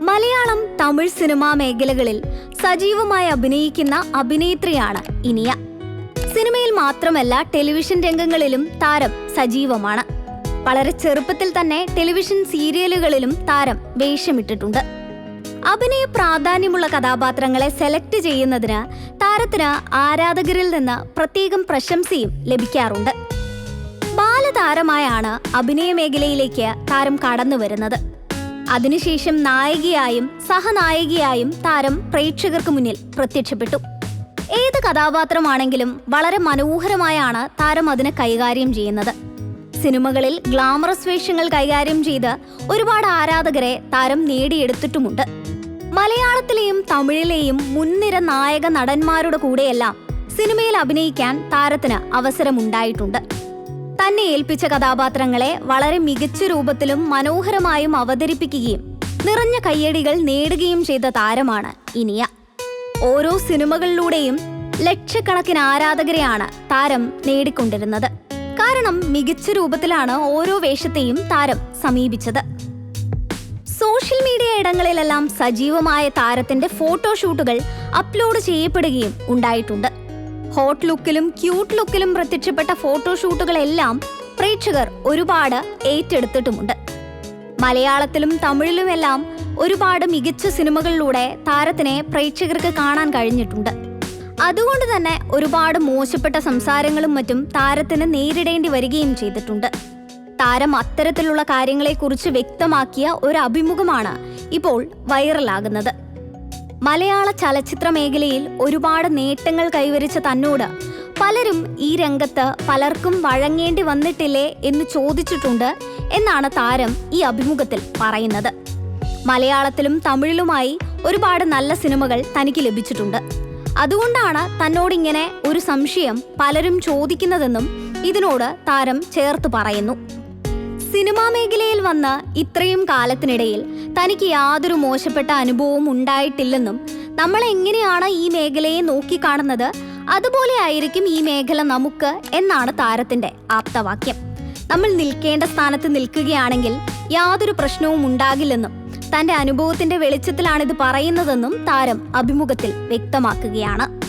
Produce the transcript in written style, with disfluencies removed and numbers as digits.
Malayalam, Tamil cinema മേഖലകളിൽ സജീവമായി അഭിനയിക്കുന്ന അഭിനേത്രിയാണ് ഇനിയ. സിനിമയിൽ മാത്രമല്ല, ടെലിവിഷൻ രംഗങ്ങളിലും താരം സജീവമാണ്. വളരെ ചെറുപ്പത്തിൽ തന്നെ ടെലിവിഷൻ സീരിയലുകളിലും താരം വേഷമിട്ടിട്ടുണ്ട്. അഭിനയ പ്രാധാന്യമുള്ള കഥാപാത്രങ്ങളെ സെലക്ട് ചെയ്യുന്നതിന് താരത്തിന് ആരാധകരിൽ നിന്ന് പ്രത്യേകം പ്രശംസയും ലഭിക്കാറുണ്ട്. ബാലതാരമായാണ് അഭിനയ മേഖലയിലേക്ക് താരം കടന്നു വരുന്നത്. അതിനുശേഷം നായികയായും സഹനായികയായും താരം പ്രേക്ഷകർക്ക് മുന്നിൽ പ്രത്യക്ഷപ്പെട്ടു. ഏത് കഥാപാത്രമാണെങ്കിലും വളരെ മനോഹരമായാണ് താരം അതിനെ കൈകാര്യം ചെയ്യുന്നത്. സിനിമകളിൽ ഗ്ലാമറസ് വേഷങ്ങൾ കൈകാര്യം ചെയ്ത് ഒരുപാട് ആരാധകരെ താരം നേടിയെടുത്തിട്ടുമുണ്ട്. മലയാളത്തിലെയും തമിഴിലെയും മുൻനിര നായക നടന്മാരുടെ കൂടെയെല്ലാം സിനിമയിൽ അഭിനയിക്കാൻ താരത്തിന് അവസരമുണ്ടായിട്ടുണ്ട്. തന്നെ ഏൽപ്പിച്ച കഥാപാത്രങ്ങളെ വളരെ മികച്ച രൂപത്തിലും മനോഹരമായും അവതരിപ്പിക്കുകയും നിറഞ്ഞ കയ്യടികൾ നേടുകയും ചെയ്ത താരമാണ് ഇനിയ. ഓരോ സിനിമകളിലൂടെയും ലക്ഷക്കണക്കിന് ആരാധകരെയാണ് താരം നേടിക്കൊണ്ടിരുന്നത്. കാരണം മികച്ച രൂപത്തിലാണ് ഓരോ വേഷത്തെയും താരം സമീപിച്ചത്. സോഷ്യൽ മീഡിയ ഇടങ്ങളിലെല്ലാം സജീവമായ താരത്തിന്റെ ഫോട്ടോഷൂട്ടുകൾ അപ്ലോഡ് ചെയ്യപ്പെടുകയും ഉണ്ടായിട്ടുണ്ട്. ഹോട്ട് ലുക്കിലും ക്യൂട്ട് ലുക്കിലും പ്രത്യക്ഷപ്പെട്ട ഫോട്ടോഷൂട്ടുകളെല്ലാം പ്രേക്ഷകർ ഒരുപാട് ഏറ്റെടുത്തിട്ടുമുണ്ട്. മലയാളത്തിലും തമിഴിലുമെല്ലാം ഒരുപാട് മികച്ച സിനിമകളിലൂടെ താരത്തിനെ പ്രേക്ഷകർക്ക് കാണാൻ കഴിഞ്ഞിട്ടുണ്ട്. അതുകൊണ്ട് തന്നെ ഒരുപാട് മോശപ്പെട്ട സംസാരങ്ങളും മറ്റും താരത്തിന് നേരിടേണ്ടി വരികയും ചെയ്തിട്ടുണ്ട്. താരം അത്തരത്തിലുള്ള കാര്യങ്ങളെക്കുറിച്ച് വ്യക്തമാക്കിയ ഒരു അഭിമുഖമാണ് ഇപ്പോൾ വൈറലാകുന്നത്. മലയാള ചലച്ചിത്ര മേഖലയിൽ ഒരുപാട് നേട്ടങ്ങൾ കൈവരിച്ച തന്നോട് പലരും ഈ രംഗത്ത് പലർക്കും വഴങ്ങേണ്ടി വന്നിട്ടില്ലേ എന്ന് ചോദിച്ചിട്ടുണ്ട് എന്നാണ് താരം ഈ അഭിമുഖത്തിൽ പറയുന്നത്. മലയാളത്തിലും തമിഴിലുമായി ഒരുപാട് നല്ല സിനിമകൾ തനിക്ക് ലഭിച്ചിട്ടുണ്ട്. അതുകൊണ്ടാണ് തന്നോടിങ്ങനെ ഒരു സംശയം പലരും ചോദിക്കുന്നതെന്നും ഇതിനോട് താരം ചേർത്ത് പറയുന്നു. സിനിമാ മേഖലയിൽ വന്ന് ഇത്രയും കാലത്തിനിടയിൽ തനിക്ക് യാതൊരു മോശപ്പെട്ട അനുഭവവും ഉണ്ടായിട്ടില്ലെന്നും നമ്മൾ എങ്ങനെയാണ് ഈ മേഖലയെ നോക്കിക്കാണുന്നത് അതുപോലെ ആയിരിക്കും ഈ മേഖല നമുക്ക് എന്നാണ് താരത്തിന്റെ ആപ്തവാക്യം. നമ്മൾ നിൽക്കേണ്ട സ്ഥാനത്ത് നിൽക്കുകയാണെങ്കിൽ യാതൊരു പ്രശ്നവും ഉണ്ടാകില്ലെന്നും തന്റെ അനുഭവത്തിന്റെ വെളിച്ചത്തിലാണിത് പറയുന്നതെന്നും താരം അഭിമുഖത്തിൽ വ്യക്തമാക്കുകയാണ്.